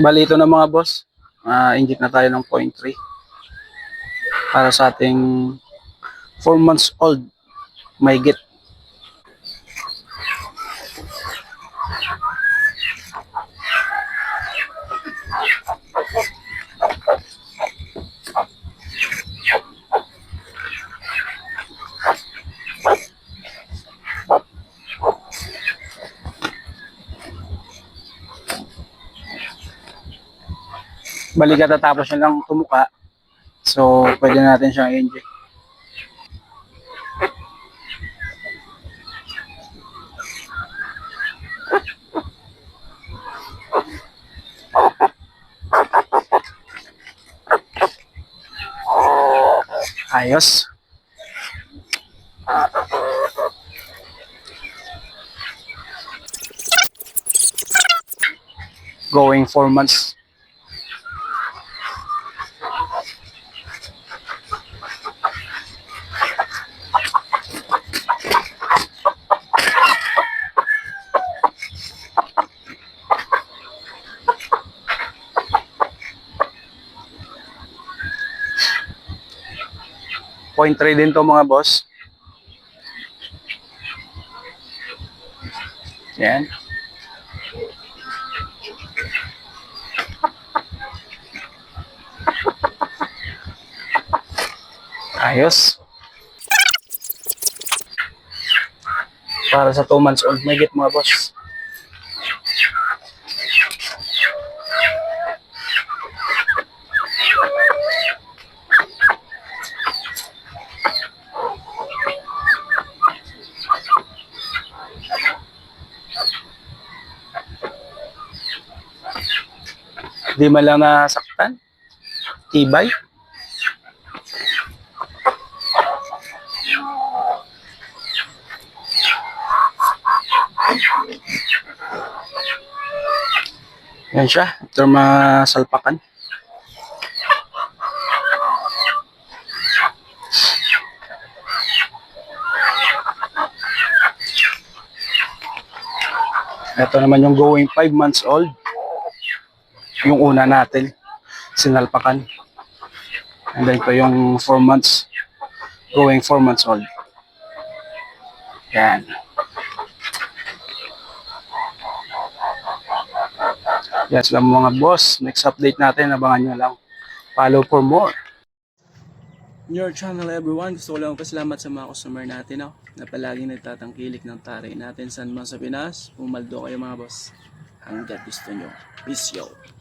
Bali ito na mga boss. Inject na tayo ng 0.3 para sa ating 4 months old may get. Bali katatapos niya lang tumuka. So pwede natin siyang inject. Ayos. Going 4 months. Point 3 din to mga boss. Yan. Ayos. Para sa 2 months old may get mga boss. Di man lang nasaktan. Tibay. Yan siya. After masalpakan. Ito naman yung going 5 months old. Yung una natin. Sinalpakan. And then ito yung 4 months. Going 4 months old. Yan. Yan sila mga boss. Next update natin. Abangan nyo lang. Follow for more. Your channel everyone. Gusto ko lang pasalamat sa mga customer natin na palaging nagtatangkilik ng taray natin saan man sa Pinas. Pumaldo kayo mga boss. Hanggat gusto nyo. Peace out.